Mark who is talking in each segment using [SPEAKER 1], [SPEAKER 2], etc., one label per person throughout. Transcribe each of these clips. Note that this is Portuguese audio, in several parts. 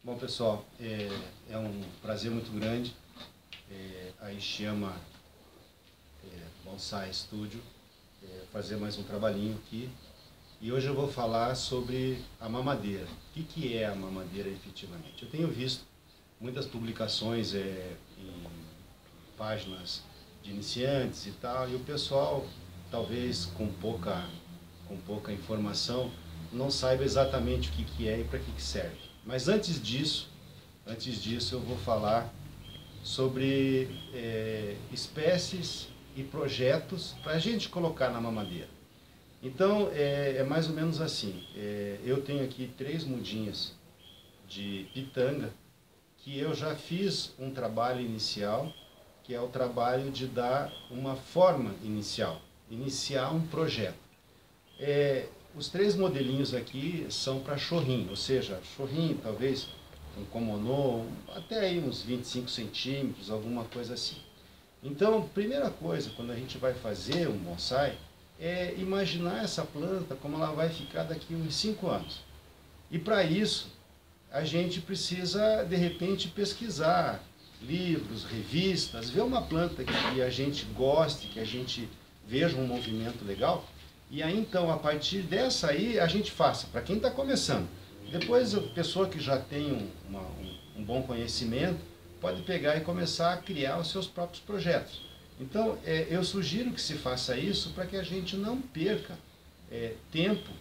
[SPEAKER 1] Bom, pessoal, é um prazer muito grande a Ishiyama Bonsai Studio fazer mais um trabalhinho aqui. E hoje eu vou falar sobre a mamadeira. O que é a mamadeira efetivamente? Eu tenho visto muitas publicações em páginas de iniciantes e tal, e o pessoal, talvez com pouca informação, não saiba exatamente o que é e para que serve. Mas antes disso eu vou falar sobre espécies e projetos para a gente colocar na mamadeira. Então, é mais ou menos assim. Eu tenho aqui 3 mudinhas de pitanga, que eu já fiz um trabalho inicial, que é o trabalho de dar uma forma iniciar um projeto. Os 3 modelinhos aqui são para chorrinho, ou seja, chorrinho talvez um komonô, até aí uns 25 centímetros, alguma coisa assim. Então, primeira coisa, quando a gente vai fazer um bonsai, é imaginar essa planta como ela vai ficar daqui uns 5 anos. E para isso, a gente precisa, de repente, pesquisar livros, revistas, ver uma planta que a gente goste, que a gente veja um movimento legal, e aí então, a partir dessa aí, a gente faça, para quem está começando. Depois, a pessoa que já tem um bom conhecimento, pode pegar e começar a criar os seus próprios projetos. Então, eu sugiro que se faça isso para que a gente não perca tempo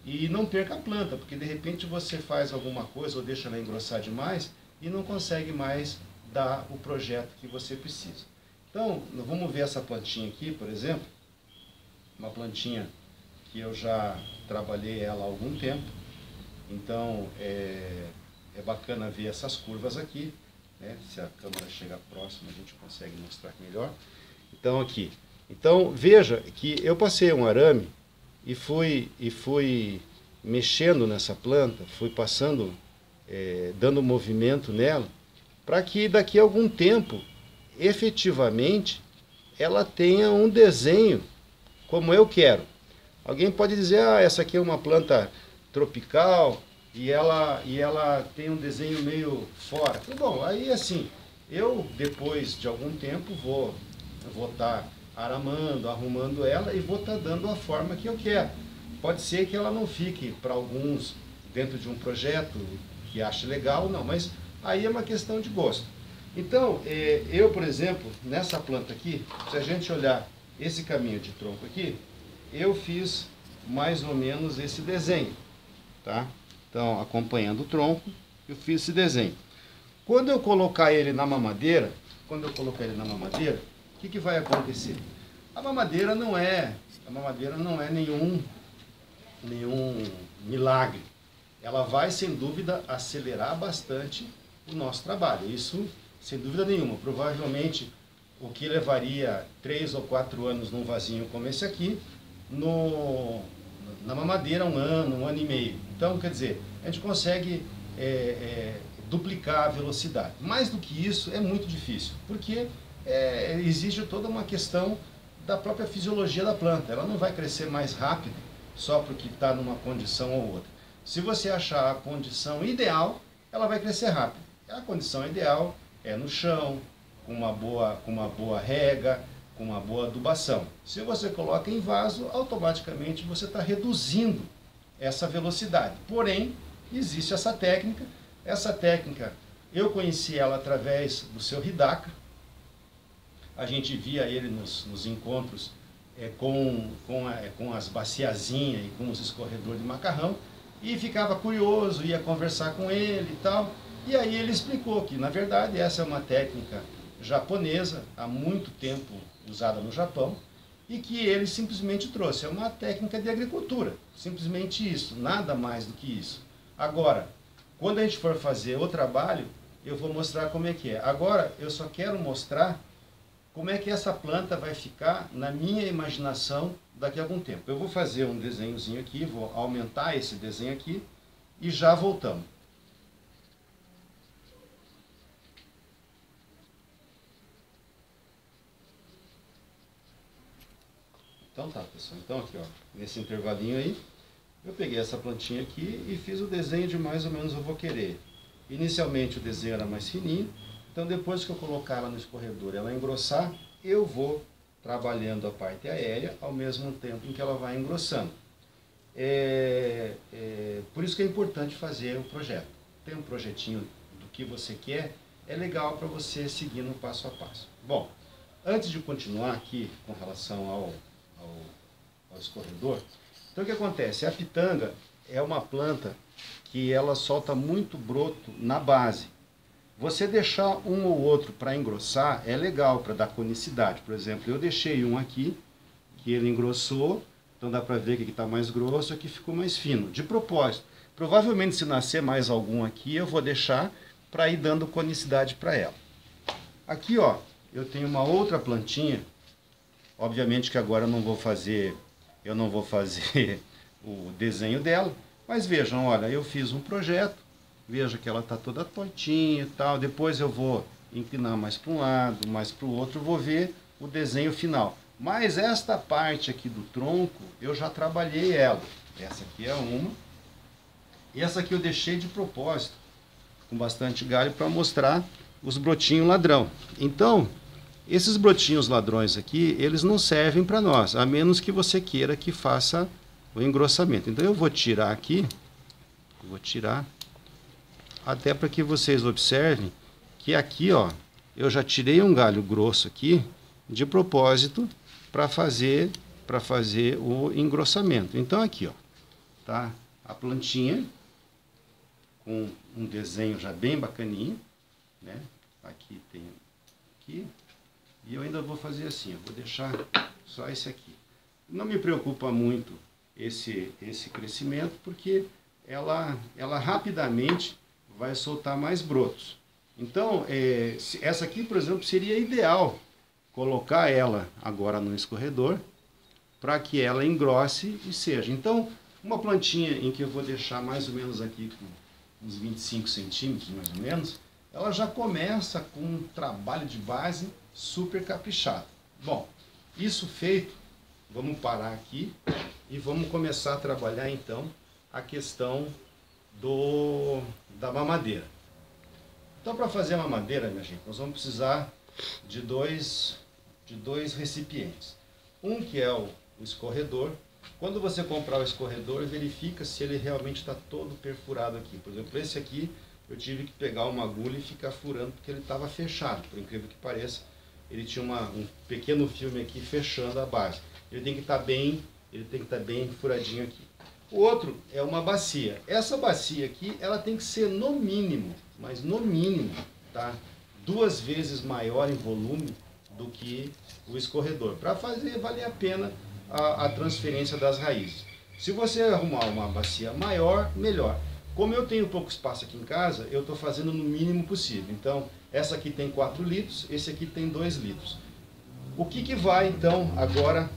[SPEAKER 1] e não perca a planta, porque de repente você faz alguma coisa ou deixa ela engrossar demais e não consegue mais dar o projeto que você precisa. Então, vamos ver essa plantinha aqui, por exemplo. Uma plantinha que eu já trabalhei ela há algum tempo. Então, é bacana ver essas curvas aqui, né? Se a câmera chegar próxima, a gente consegue mostrar melhor. Então, aqui. Então, veja que eu passei um arame e fui mexendo nessa planta, fui passando, dando movimento nela, para que daqui a algum tempo, efetivamente, ela tenha um desenho como eu quero. Alguém pode dizer, essa aqui é uma planta tropical e ela tem um desenho meio fora. Bom, aí assim, eu depois de algum tempo vou estar aramando, arrumando ela e vou estar dando a forma que eu quero. Pode ser que ela não fique para alguns dentro de um projeto que ache legal, não, mas aí é uma questão de gosto. Então, eu, por exemplo, nessa planta aqui, se a gente olhar esse caminho de tronco aqui, eu fiz mais ou menos esse desenho, tá? Então, acompanhando o tronco, eu fiz esse desenho. Quando eu colocar ele na mamadeira, o que vai acontecer? A mamadeira não é nenhum milagre. Ela vai, sem dúvida, acelerar bastante o nosso trabalho. Isso, sem dúvida nenhuma. Provavelmente, o que levaria 3 ou 4 anos num vasinho como esse aqui, na mamadeira um ano e meio. Então, quer dizer, a gente consegue duplicar a velocidade. Mais do que isso, é muito difícil, porque exige toda uma questão da própria fisiologia da planta. Ela não vai crescer mais rápido só porque está numa condição ou outra. Se você achar a condição ideal, ela vai crescer rápido. A condição ideal é no chão, com uma boa rega, com uma boa adubação. Se você coloca em vaso, automaticamente você está reduzindo essa velocidade. Porém, existe essa técnica. Essa técnica, eu conheci ela através do seu Hidaka. A gente via ele nos encontros com as baciazinhas e com os escorredores de macarrão, e ficava curioso, ia conversar com ele e tal. E aí ele explicou que, na verdade, essa é uma técnica japonesa, há muito tempo usada no Japão, e que ele simplesmente trouxe. É uma técnica de agricultura, simplesmente isso, nada mais do que isso. Agora, quando a gente for fazer o trabalho, eu vou mostrar como é que é. Agora, eu só quero mostrar como é que essa planta vai ficar na minha imaginação daqui a algum tempo. Eu vou fazer um desenhozinho aqui, vou aumentar esse desenho aqui, e já voltamos. Então tá, pessoal. Então aqui, ó, nesse intervalinho aí, eu peguei essa plantinha aqui e fiz o desenho de mais ou menos eu vou querer. Inicialmente o desenho era mais fininho, então depois que eu colocar ela no escorredor e ela engrossar, eu vou trabalhando a parte aérea ao mesmo tempo em que ela vai engrossando. Por isso que é importante fazer o projeto. Tem um projetinho do que você quer, é legal para você seguir no passo a passo. Bom, antes de continuar aqui com relação ao escorredor, então o que acontece? A pitanga é uma planta que ela solta muito broto na base. Você deixar um ou outro para engrossar é legal, para dar conicidade. Por exemplo, eu deixei um aqui, que ele engrossou, então dá para ver que aqui está mais grosso, aqui ficou mais fino. De propósito, provavelmente se nascer mais algum aqui, eu vou deixar para ir dando conicidade para ela. Aqui, ó, eu tenho uma outra plantinha, obviamente que agora eu não vou fazer o desenho dela, mas vejam, olha, eu fiz um projeto, veja que ela está toda tortinha e tal, depois eu vou inclinar mais para um lado, mais para o outro, vou ver o desenho final. Mas esta parte aqui do tronco, eu já trabalhei ela. Essa aqui é uma, e essa aqui eu deixei de propósito, com bastante galho, para mostrar os brotinhos ladrão. Então, esses brotinhos ladrões aqui, eles não servem para nós, a menos que você queira que faça o engrossamento. Então eu vou tirar aqui, até para que vocês observem que aqui, ó, eu já tirei um galho grosso aqui, de propósito, para fazer o engrossamento. Então aqui, ó, tá a plantinha, com um desenho já bem bacaninho, né? Aqui tem aqui, e eu ainda vou fazer assim, eu vou deixar só esse aqui. Não me preocupa muito esse crescimento, porque ela rapidamente vai soltar mais brotos. Então, essa aqui, por exemplo, seria ideal colocar ela agora no escorredor, para que ela engrosse e seja. Então, uma plantinha em que eu vou deixar mais ou menos aqui com uns 25 centímetros, mais ou menos, ela já começa com um trabalho de base super caprichado. Bom, isso feito, vamos parar aqui e vamos começar a trabalhar então a questão da mamadeira. Então, para fazer a mamadeira, minha gente, nós vamos precisar de dois recipientes. Um que é o escorredor. Quando você comprar o escorredor, verifica se ele realmente está todo perfurado aqui. Por exemplo, esse aqui eu tive que pegar uma agulha e ficar furando porque ele estava fechado. Por incrível que pareça, ele tinha um pequeno filme aqui fechando a base. Ele tem que estar bem furadinho aqui. O outro é uma bacia. Essa bacia aqui, ela tem que ser no mínimo, mas no mínimo, tá? 2 vezes maior em volume do que o escorredor, para fazer valer a pena a transferência das raízes. Se você arrumar uma bacia maior, melhor. Como eu tenho pouco espaço aqui em casa, eu estou fazendo no mínimo possível. Então, essa aqui tem 4 litros, esse aqui tem 2 litros. O que vai, então, agora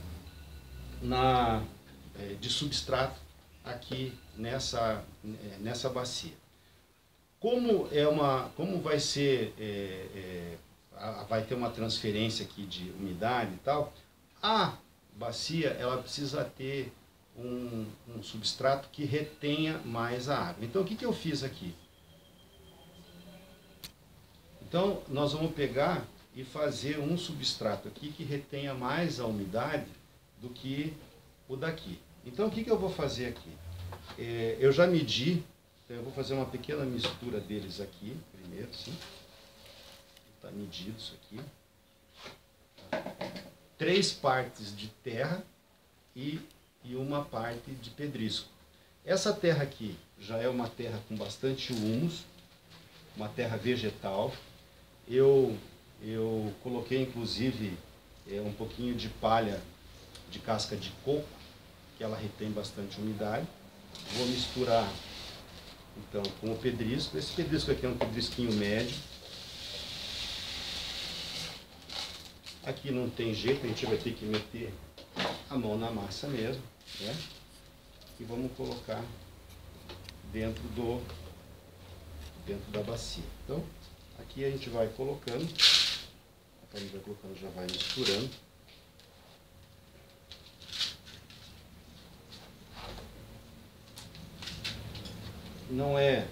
[SPEAKER 1] de substrato aqui nessa bacia? Como vai ser, vai ter uma transferência aqui de umidade e tal, a bacia ela precisa ter um substrato que retenha mais a água. Então, o que eu fiz aqui? Então, nós vamos pegar e fazer um substrato aqui que retenha mais a umidade do que o daqui. Então, o que eu vou fazer aqui? Eu já medi, então eu vou fazer uma pequena mistura deles aqui, primeiro, sim. Está medido isso aqui. 3 partes de terra e uma parte de pedrisco. Essa terra aqui já é uma terra com bastante humus, uma terra vegetal. Eu coloquei inclusive um pouquinho de palha de casca de coco, que ela retém bastante umidade. Vou misturar então com o pedrisco. Esse pedrisco aqui é um pedrisquinho médio. Aqui não tem jeito, a gente vai ter que meter a mão na massa mesmo, né? E vamos colocar dentro da bacia. Então, aqui a gente vai colocando, já vai misturando. Não é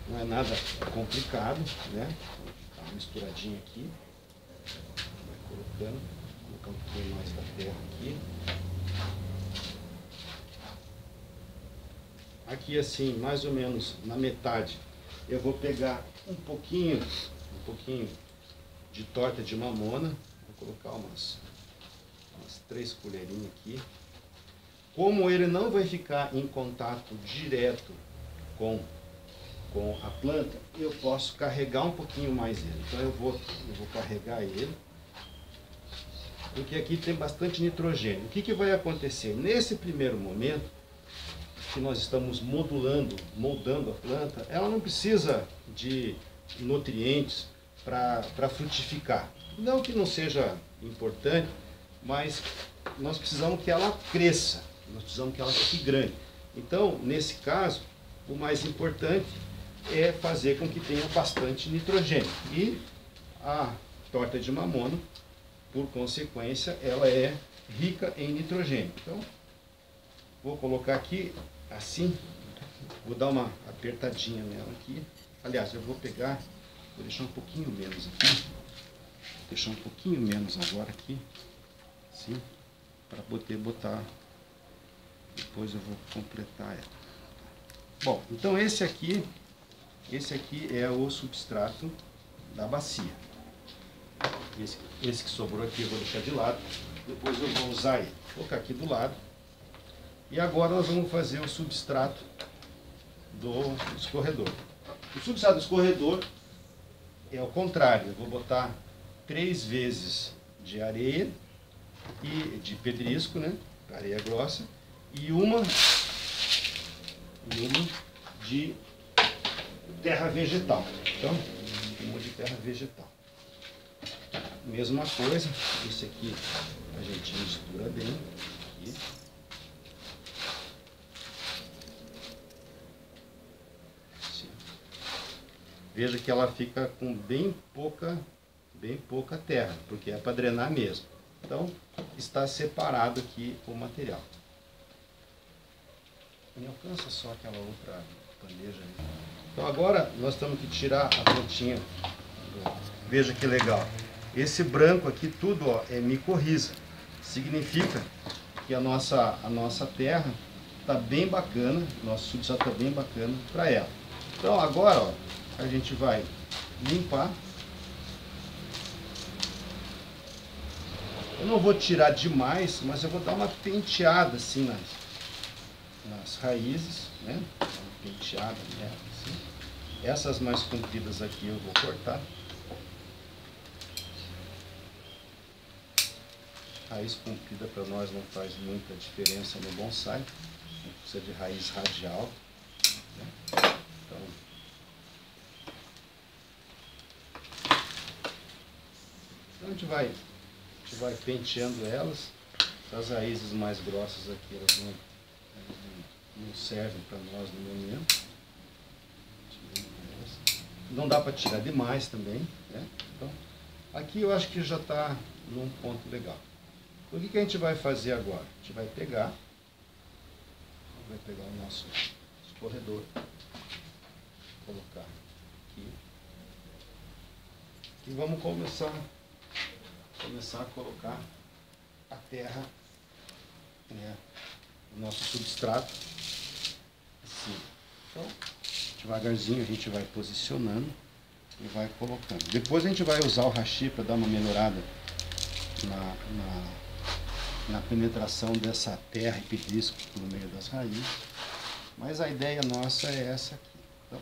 [SPEAKER 1] não é nada complicado, né? Dá uma misturadinha aqui, vai colocando, vou colocar um pouquinho mais da terra aqui. Aqui assim, mais ou menos na metade, eu vou pegar um pouquinho de torta de mamona, vou colocar umas 3 colherinhas aqui. Como ele não vai ficar em contato direto com a planta, eu posso carregar um pouquinho mais ele. Então eu vou carregar ele, porque aqui tem bastante nitrogênio. O que vai acontecer? Nesse primeiro momento, que nós estamos moldando a planta, ela não precisa de nutrientes para frutificar. Não que não seja importante, mas nós precisamos que ela cresça, nós precisamos que ela fique grande. Então, nesse caso, o mais importante é fazer com que tenha bastante nitrogênio. E a torta de mamona, por consequência, ela é rica em nitrogênio. Então, vou colocar aqui assim, vou dar uma apertadinha nela aqui. Aliás, eu vou deixar um pouquinho menos aqui. Vou deixar um pouquinho menos agora aqui, assim, para poder botar. Depois eu vou completar ela. Bom, então esse aqui é o substrato da bacia. Esse que sobrou aqui eu vou deixar de lado. Depois eu vou usar ele. Vou colocar aqui do lado. E agora nós vamos fazer o substrato do escorredor. O substrato do escorredor é o contrário. Eu vou botar 3 vezes de areia e de pedrisco, né? Areia grossa, e uma de terra vegetal. Então, uma de terra vegetal. Mesma coisa, esse aqui a gente mistura bem aqui. Assim. Veja que ela fica com bem pouca terra, porque é para drenar mesmo. Então, está separado aqui o material. Me alcança só aquela outra bandeja aí. Então agora nós temos que tirar a pontinha. Veja que legal. Esse branco aqui tudo, ó, é micorriza. Significa que a nossa terra está bem bacana, nosso substrato está bem bacana para ela. Então agora, ó, a gente vai limpar. Eu não vou tirar demais, mas eu vou dar uma penteada assim nas raízes, né? Uma penteada nela, assim. Essas mais compridas aqui eu vou cortar. Raiz comprida para nós não faz muita diferença no bonsai. A gente precisa de raiz radial, né? Então, a gente vai penteando elas. As raízes mais grossas aqui, elas não servem para nós no momento. Não dá para tirar demais também, né? Então, aqui eu acho que já está num ponto legal. O que a gente vai fazer agora? A gente vai pegar o nosso escorredor, colocar aqui, e vamos começar a colocar a terra, né, o nosso substrato, assim. Então, devagarzinho a gente vai posicionando e vai colocando. Depois a gente vai usar o hashi para dar uma melhorada na penetração dessa terra e pedrisco no meio das raízes. Mas a ideia nossa é essa aqui. Então,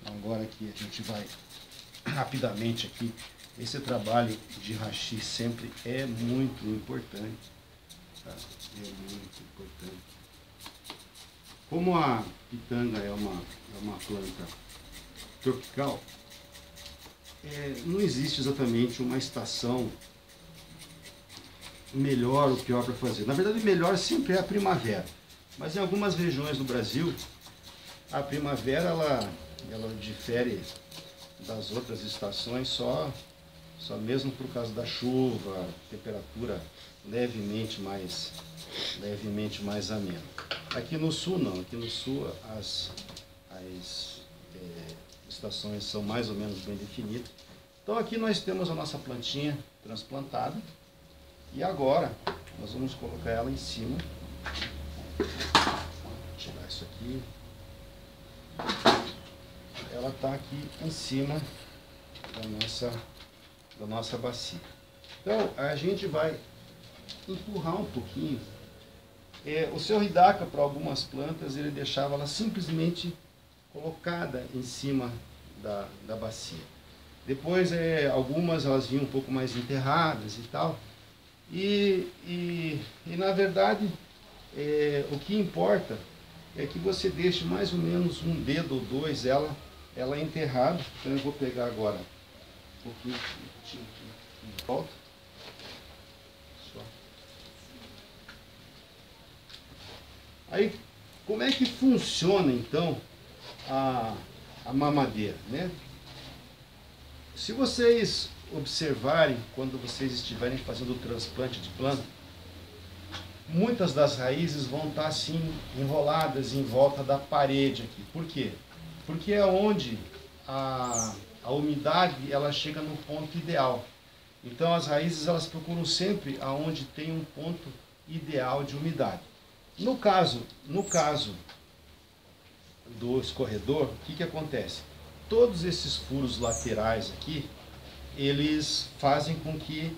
[SPEAKER 1] agora aqui a gente vai rapidamente aqui. Esse trabalho de hashi sempre é muito importante, tá? É muito importante. Como a pitanga é uma planta tropical, não existe exatamente uma estação melhor ou pior para fazer. Na verdade, melhor sempre é a primavera. Mas em algumas regiões do Brasil, a primavera ela difere das outras estações só mesmo por causa da chuva, temperatura levemente mais amena. Aqui no sul não, aqui no sul as estações são mais ou menos bem definidas. Então aqui nós temos a nossa plantinha transplantada e agora nós vamos colocar ela em cima. Vou tirar isso aqui. Ela está aqui em cima da nossa bacia. Então a gente vai empurrar um pouquinho. O seu Hidaka, para algumas plantas, ele deixava ela simplesmente colocada em cima da bacia. Depois, algumas elas vinham um pouco mais enterradas e tal. E na verdade, o que importa é que você deixe mais ou menos um dedo ou dois ela enterrada. Então eu vou pegar agora um pouquinho de volta. Aí, como é que funciona então a mamadeira, né? Se vocês observarem, quando vocês estiverem fazendo o transplante de planta, muitas das raízes vão estar assim enroladas em volta da parede aqui. Por quê? Porque é onde a umidade ela chega no ponto ideal. Então as raízes elas procuram sempre aonde tem um ponto ideal de umidade. No caso do escorredor, o que acontece? Todos esses furos laterais aqui, eles fazem com que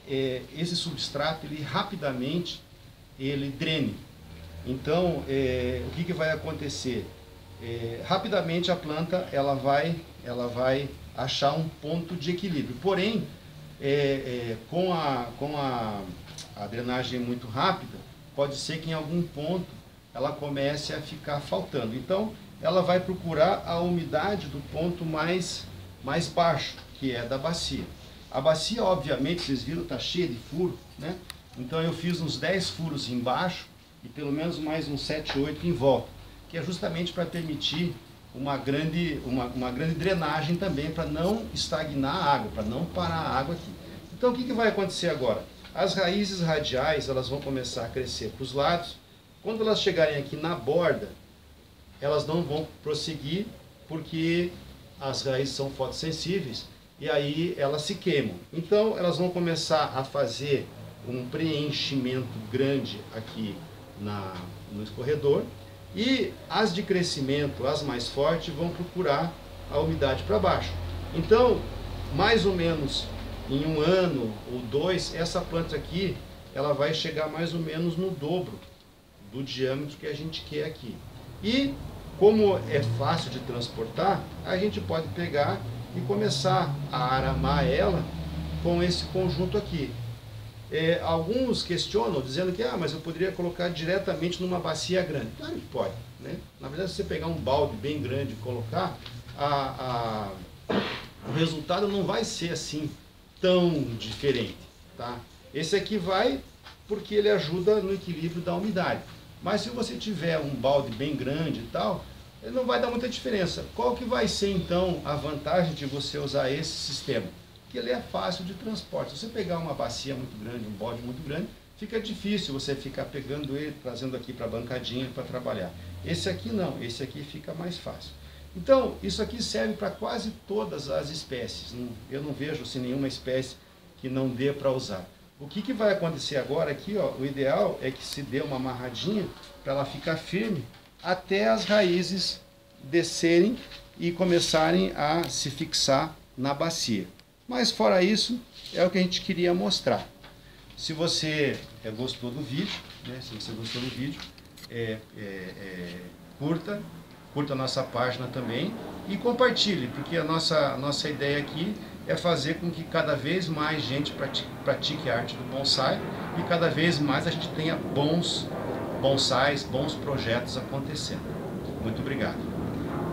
[SPEAKER 1] esse substrato ele rapidamente ele drene. Então, o que vai acontecer? Rapidamente a planta ela vai achar um ponto de equilíbrio. Porém, com a drenagem muito rápida, pode ser que em algum ponto ela comece a ficar faltando. Então, ela vai procurar a umidade do ponto mais baixo, que é da bacia. A bacia, obviamente, vocês viram, está cheia de furo, né? Então eu fiz uns 10 furos embaixo e pelo menos mais uns 7, 8 em volta, que é justamente para permitir uma grande drenagem também, para não estagnar a água, para não parar a água aqui. Então o que vai acontecer agora? As raízes radiais elas vão começar a crescer para os lados. Quando elas chegarem aqui na borda, elas não vão prosseguir, porque as raízes são fotossensíveis e aí elas se queimam. Então elas vão começar a fazer um preenchimento grande aqui no escorredor, e as de crescimento, as mais fortes, vão procurar a umidade para baixo. Então, mais ou menos em 1 ano ou 2, essa planta aqui ela vai chegar mais ou menos no dobro do diâmetro que a gente quer aqui. E como é fácil de transportar, a gente pode pegar e começar a aramar ela com esse conjunto aqui. Alguns questionam, dizendo que mas eu poderia colocar diretamente numa bacia grande. Claro que pode, né? Na verdade, se você pegar um balde bem grande e colocar, o resultado não vai ser assim tão diferente, tá? Esse aqui vai porque ele ajuda no equilíbrio da umidade. Mas se você tiver um balde bem grande e tal, ele não vai dar muita diferença. Qual que vai ser então a vantagem de você usar esse sistema? Que ele é fácil de transporte. Se você pegar uma bacia muito grande, um balde muito grande, fica difícil você ficar pegando ele, trazendo aqui para a bancadinha para trabalhar. Esse aqui não, esse aqui fica mais fácil. Então, isso aqui serve para quase todas as espécies. Eu não vejo assim, nenhuma espécie que não dê para usar. O que vai acontecer agora aqui, ó, o ideal é que se dê uma amarradinha para ela ficar firme até as raízes descerem e começarem a se fixar na bacia. Mas fora isso, é o que a gente queria mostrar. Se você gostou do vídeo, né? Se você gostou do vídeo, curta a nossa página também e compartilhe, porque a nossa ideia aqui é fazer com que cada vez mais gente pratique a arte do bonsai e cada vez mais a gente tenha bons bonsais, bons projetos acontecendo. Muito obrigado.